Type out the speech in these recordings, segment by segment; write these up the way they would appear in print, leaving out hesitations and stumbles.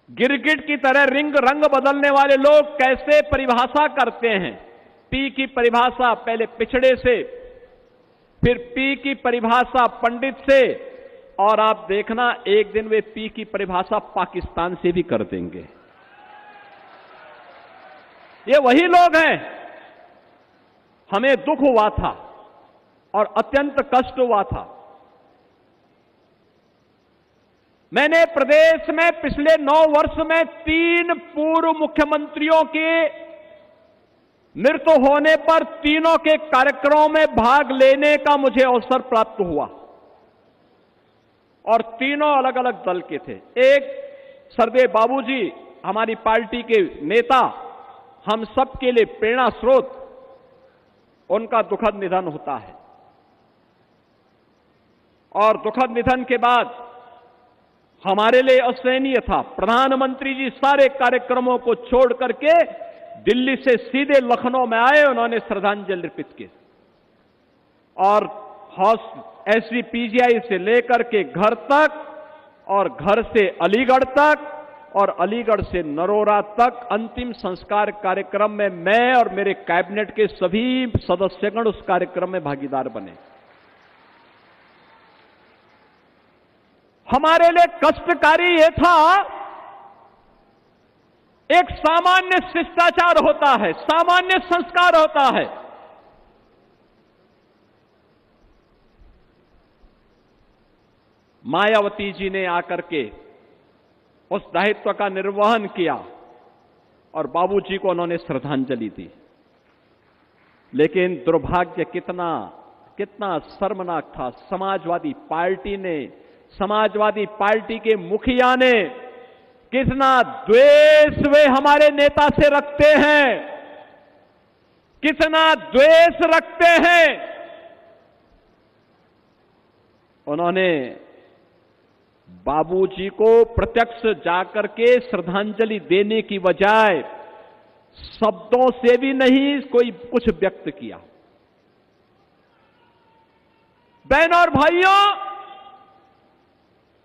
गिरगिट की तरह रंग बदलने वाले लोग कैसे परिभाषा करते हैं। पी की परिभाषा पहले पिछड़े से, फिर पी की परिभाषा पंडित से, और आप देखना एक दिन वे पी की परिभाषा पाकिस्तान से भी कर देंगे। ये वही लोग हैं। हमें दुख हुआ था और अत्यंत कष्ट हुआ था। मैंने प्रदेश में पिछले 9 वर्ष में 3 पूर्व मुख्यमंत्रियों के मृत्यु होने पर तीनों के कार्यक्रमों में भाग लेने का मुझे अवसर प्राप्त हुआ, और तीनों अलग अलग दल के थे। एक सरदेव बाबूजी हमारी पार्टी के नेता, हम सबके लिए प्रेरणा स्रोत, उनका दुखद निधन होता है। और दुखद निधन के बाद हमारे लिए असहनीय था। प्रधानमंत्री जी सारे कार्यक्रमों को छोड़ करके दिल्ली से सीधे लखनऊ में आए, उन्होंने श्रद्धांजलि अर्पित की, और SVPGI से लेकर के घर तक, और घर से अलीगढ़ तक, और अलीगढ़ से नरोरा तक अंतिम संस्कार कार्यक्रम में मैं और मेरे कैबिनेट के सभी सदस्यगण उस कार्यक्रम में भागीदार बने। हमारे लिए कष्टकारी यह था, एक सामान्य शिष्टाचार होता है, सामान्य संस्कार होता है। मायावती जी ने आकर के उस दायित्व का निर्वहन किया और बाबूजी को उन्होंने श्रद्धांजलि दी। लेकिन दुर्भाग्य कितना शर्मनाक था। समाजवादी पार्टी के मुखिया ने कितना द्वेष वे हमारे नेता से रखते हैं, कितना द्वेष रखते हैं। उन्होंने बाबूजी को प्रत्यक्ष जाकर के श्रद्धांजलि देने की बजाय शब्दों से भी नहीं कोई कुछ व्यक्त किया। बहनों और भाइयों,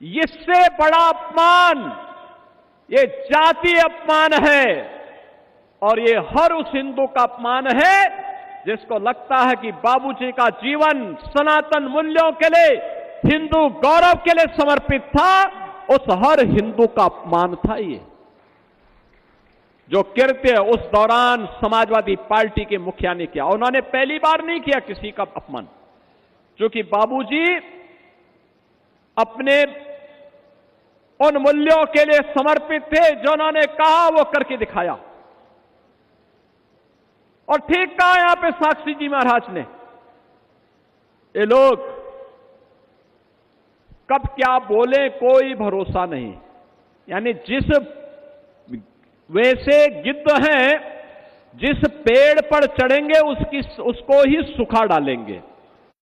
इससे बड़ा अपमान ये जातीय अपमान है, और ये हर उस हिंदू का अपमान है जिसको लगता है कि बाबूजी का जीवन सनातन मूल्यों के लिए, हिंदू गौरव के लिए समर्पित था। उस हर हिंदू का अपमान था ये, जो कृत्य उस दौरान समाजवादी पार्टी के मुखिया ने किया। उन्होंने पहली बार नहीं किया किसी का अपमान, क्योंकि बाबूजी अपने उन मूल्यों के लिए समर्पित थे जो उन्होंने कहा वो करके दिखाया। और ठीक कहा यहां पे साक्षी जी महाराज ने, ये लोग कब क्या बोले कोई भरोसा नहीं। यानी जिस वैसे गिद्ध हैं, जिस पेड़ पर चढ़ेंगे उसको ही सुखा डालेंगे।